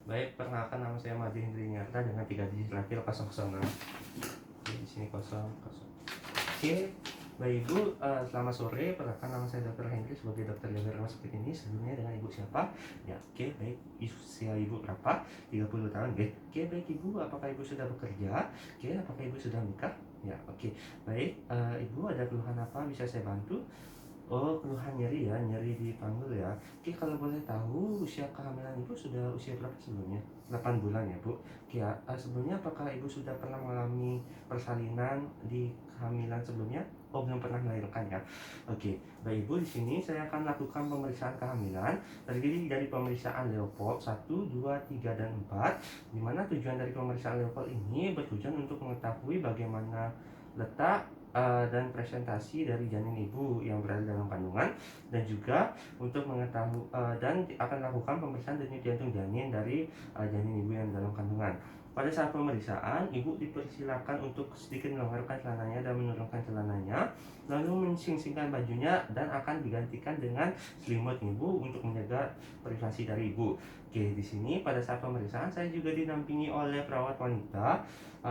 Baik, perkenalkan nama saya Madi Hendrinyarta dengan 3 digit terakhir 006. Oke, di sini 00. Oke, Bapak Ibu, selamat sore. Perkenalkan nama saya Dr. Hendri sebagai dokter jaga rumah sakit ini. Sebelumnya dengan Ibu siapa? Ya, oke, baik. Usia Ibu berapa? 30 tahun, oke. Oke, baik Ibu, apakah Ibu sudah bekerja? Oke, apakah Ibu sudah menikah? Ya, oke. Baik, Ibu ada keluhan apa bisa saya bantu? Oh, keluhan nyeri ya, nyeri di panggul ya. Oke, kalau boleh tahu usia kehamilan Ibu sudah usia berapa sebelumnya? 8 bulan ya, Bu. Oke, ya, sebelumnya apakah Ibu sudah pernah mengalami persalinan di kehamilan sebelumnya? Oh, belum pernah melahirkan ya. Oke, baik Ibu, di sini saya akan lakukan pemeriksaan kehamilan terdiri dari pemeriksaan Leopold 1, 2, 3, dan 4, di mana tujuan dari pemeriksaan Leopold ini bertujuan untuk mengetahui bagaimana letak dan presentasi dari janin ibu yang berada dalam kandungan, dan juga untuk mengetahui dan akan lakukan pemeriksaan denyut jantung janin dari janin ibu yang dalam kandungan. Pada saat pemeriksaan, ibu dipersilakan untuk sedikit melonggarkan celananya dan menurunkan celananya, lalu menyingsingkan bajunya dan akan digantikan dengan selimut ibu untuk menjaga privasi dari ibu. Oke, di sini pada saat pemeriksaan saya juga dinampingi oleh perawat wanita,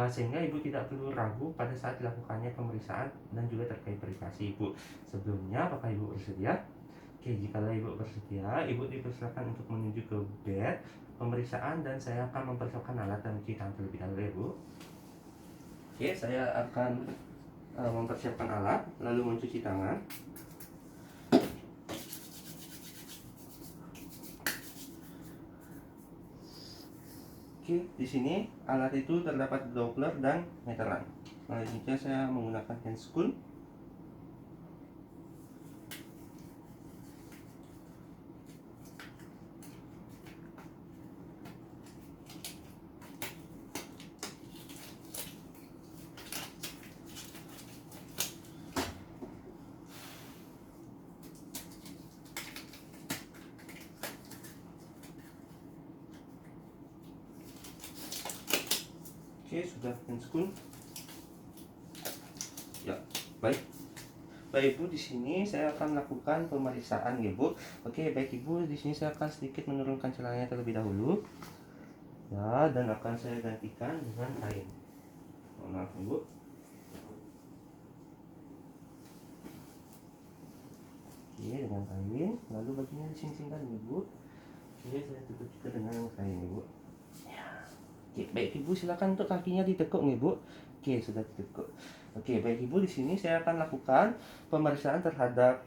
sehingga ibu tidak perlu ragu pada saat dilakukannya pemeriksaan dan juga terkait privasi ibu. Sebelumnya, apakah ibu bersedia? Oke, jika ibu bersedia, ibu dipersilakan untuk menuju ke bed pemeriksaan dan saya akan mempersiapkan alat dan cuci tangan terlebih dahulu ya, Bu. Oke, saya akan mempersiapkan alat lalu mencuci tangan. Oke, di sini alat itu terdapat Doppler dan meteran. Selanjutnya saya menggunakan hand spoon. Oke, sudah hand spoon. Ya, baik. Baik Ibu, di sini saya akan melakukan pemeriksaan ya Bu. Oke, baik Ibu, di sini saya akan sedikit menurunkan celananya terlebih dahulu. Ya, dan akan saya gantikan dengan kain. Mohon maaf Ibu. Oke, dengan kain, lalu bajunya disingsingkan Ibu. Oke, saya tutup juga dengan kain Ibu. Ya. Oke, baik Ibu, silakan untuk kakinya ditekuk nih Bu. Oke, sudah ditekuk. Oke, baik Ibu, di sini saya akan lakukan pemeriksaan terhadap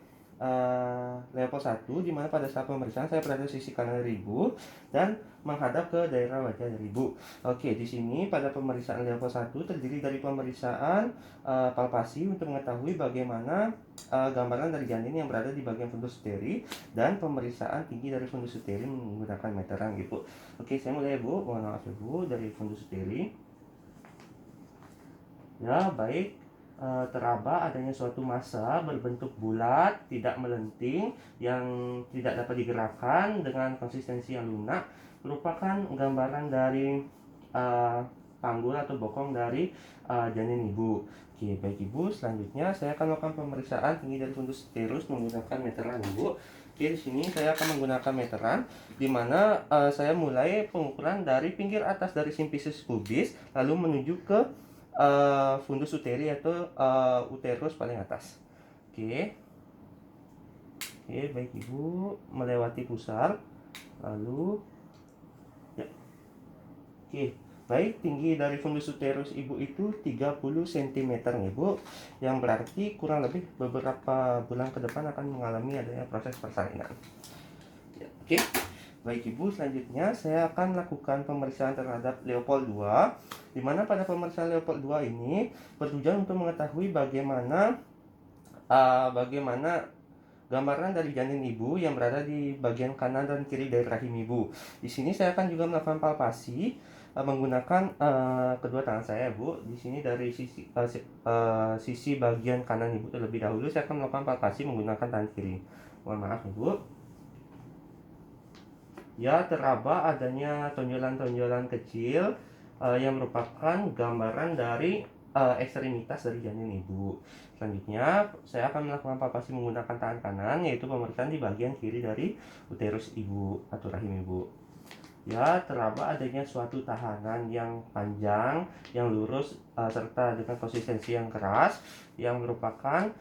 level 1, di mana pada saat pemeriksaan saya berada di sisi kanan dari Ibu dan menghadap ke daerah wajah dari Ibu. Oke, di sini pada pemeriksaan level 1 terdiri dari pemeriksaan palpasi untuk mengetahui bagaimana gambaran dari janin yang berada di bagian fundus uteri, dan pemeriksaan tinggi dari fundus uteri menggunakan meteran gitu. Oke, saya mulai ya Bu. Mohon maaf ya Bu, dari fundus uteri. Ya, baik. Teraba adanya suatu massa berbentuk bulat, tidak melenting, yang tidak dapat digerakkan dengan konsistensi yang lunak, merupakan gambaran dari panggul atau bokong dari janin ibu. Oke, baik Ibu, selanjutnya saya akan melakukan pemeriksaan tinggi dari fundus uterus menggunakan meteran Ibu. Oke, di sini saya akan menggunakan meteran, di mana saya mulai pengukuran dari pinggir atas dari simfisis pubis, lalu menuju ke fundus uteri atau uterus paling atas. Oke. Oke, baik Ibu, melewati pusar, lalu ya. Oke, baik, tinggi dari fundus uterus Ibu itu 30 cm nih Bu, yang berarti kurang lebih beberapa bulan ke depan akan mengalami adanya proses persalinan. Ya, oke. Baik Ibu, selanjutnya saya akan lakukan pemeriksaan terhadap Leopold 2, di mana pada pemeriksaan Leopold 2 ini bertujuan untuk mengetahui bagaimana gambaran dari janin ibu yang berada di bagian kanan dan kiri dari rahim ibu. Di sini saya akan juga melakukan palpasi menggunakan kedua tangan saya, Bu. Di sini dari sisi bagian kanan ibu terlebih dahulu saya akan melakukan palpasi menggunakan tangan kiri. Mohon maaf, Ibu. Ya, teraba adanya tonjolan-tonjolan kecil yang merupakan gambaran dari ekstremitas dari janin ibu. Selanjutnya, saya akan melakukan palpasi menggunakan tangan kanan, yaitu pemeriksaan di bagian kiri dari uterus ibu atau rahim ibu. Ya, teraba adanya suatu tahanan yang panjang, yang lurus, serta dengan konsistensi yang keras, yang merupakan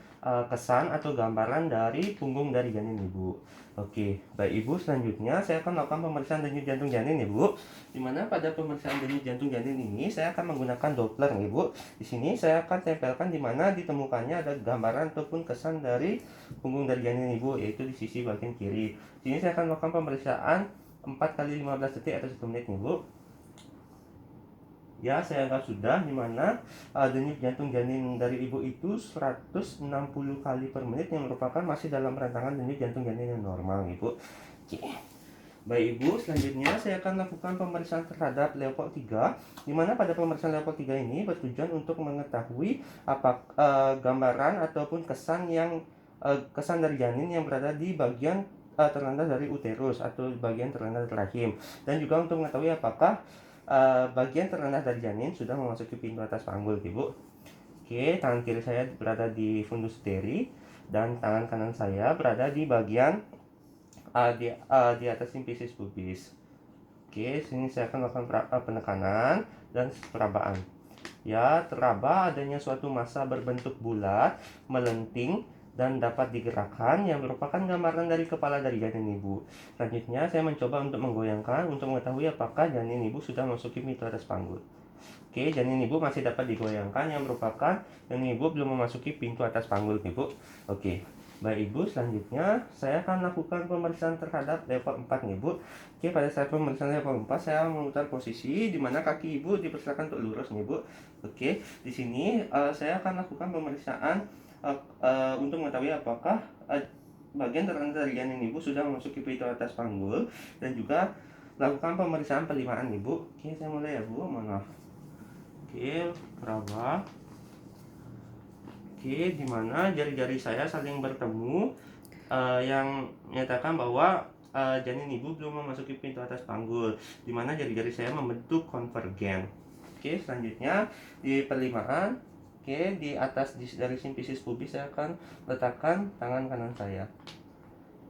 kesan atau gambaran dari punggung dari janin ibu. Oke, baik ibu, selanjutnya saya akan melakukan pemeriksaan denyut jantung janin ibu. Dimana pada pemeriksaan denyut jantung janin ini saya akan menggunakan Doppler ibu. Di sini saya akan tempelkan di mana ditemukannya ada gambaran ataupun kesan dari punggung dari janin ibu, yaitu di sisi bagian kiri. Di sini saya akan melakukan pemeriksaan 4 kali 15 detik atau 1 menit nih bu. Ya, saya anggap sudah, dimana denyut jantung janin dari ibu itu 160 kali per menit, yang merupakan masih dalam rantangan denyut jantung janin yang normal nih bu. Oke. Baik ibu, selanjutnya saya akan lakukan pemeriksaan terhadap Leopold 3, dimana pada pemeriksaan Leopold 3 ini bertujuan untuk mengetahui apa gambaran ataupun kesan kesan dari janin yang berada di bagian terrendah dari uterus atau bagian terrendah dari rahim, dan juga untuk mengetahui apakah bagian terrendah dari janin sudah memasuki pintu atas panggul ibu. Oke, tangan kiri saya berada di fundus uteri dan tangan kanan saya berada di bagian di atas simfisis pubis. Oke, sini saya akan melakukan penekanan dan perabaan. Ya, teraba adanya suatu massa berbentuk bulat, melenting, dan dapat digerakkan, yang merupakan gambaran dari kepala dari janin ibu. Selanjutnya, saya mencoba untuk menggoyangkan untuk mengetahui apakah janin ibu sudah memasuki pintu atas panggul. Oke, janin ibu masih dapat digoyangkan, yang merupakan janin ibu belum memasuki pintu atas panggul, ibu. Oke. Baik ibu, selanjutnya saya akan lakukan pemeriksaan terhadap level 4 nih bu. Oke, pada saat pemeriksaan level 4 saya memutar posisi di mana kaki ibu dipersilakan untuk lurus nih bu. Oke, di sini saya akan lakukan pemeriksaan untuk mengetahui apakah bagian tertentu dari janin ibu sudah memasuki pintu atas panggul, dan juga lakukan pemeriksaan penerimaan ibu. Oke, saya mulai ya bu, mohon maaf. Oke, peraba. Oke, dimana jari-jari saya saling bertemu, yang menyatakan bahwa janin ibu belum memasuki pintu atas panggul, dimana jari-jari saya membentuk konvergen. Oke, selanjutnya di perlimaan, oke, di atas dari simfisis pubis saya akan letakkan tangan kanan saya.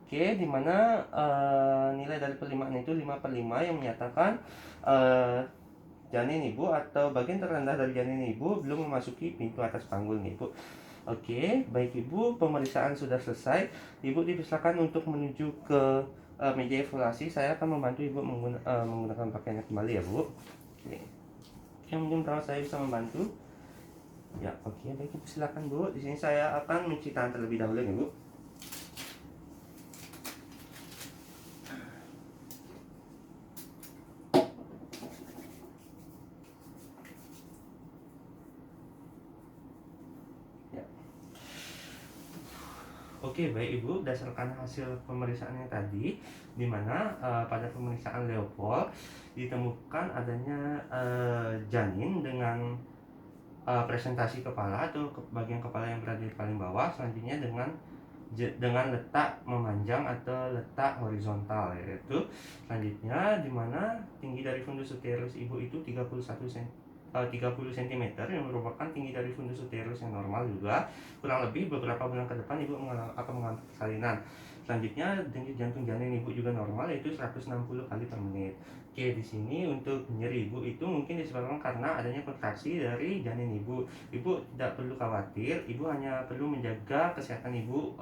Oke, dimana nilai dari perlimaan itu 5/5, yang menyatakan janin ibu atau bagian terendah dari janin ibu belum memasuki pintu atas panggul nih bu. Oke, baik ibu, pemeriksaan sudah selesai. Ibu dipersilakan untuk menuju ke meja evaluasi. Saya akan membantu ibu menggunakan pakaiannya kembali ya bu. Oke, mungkin perawat saya bisa membantu. Ya, oke, baik ibu, silakan bu. Di sini saya akan mencuci tangan terlebih dahulu nih bu. Oke, baik ibu, berdasarkan hasil pemeriksaannya tadi, di mana pada pemeriksaan Leopold ditemukan adanya janin dengan presentasi kepala atau bagian kepala yang berada di paling bawah, selanjutnya dengan letak memanjang atau letak horizontal, yaitu selanjutnya di mana tinggi dari fundus uterus ibu itu 30 cm, yang merupakan tinggi dari fundus uterus yang normal juga. Kurang lebih beberapa bulan ke depan ibu akan mengalami persalinan. Selanjutnya denyut jantung janin ibu juga normal, yaitu 160 kali per menit. Oke, di sini untuk nyeri ibu itu mungkin disebabkan karena adanya kontraksi dari janin ibu. Ibu tidak perlu khawatir, ibu hanya perlu menjaga kesehatan ibu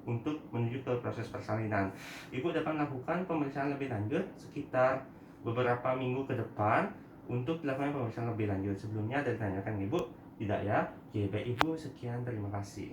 untuk menuju ke proses persalinan. Ibu dapat melakukan pemeriksaan lebih lanjut sekitar beberapa minggu ke depan untuk dilakukan pemeriksaan lebih lanjut. Sebelumnya ada ditanyakan ibu? Tidak ya? Oke, baik ibu, sekian, terima kasih.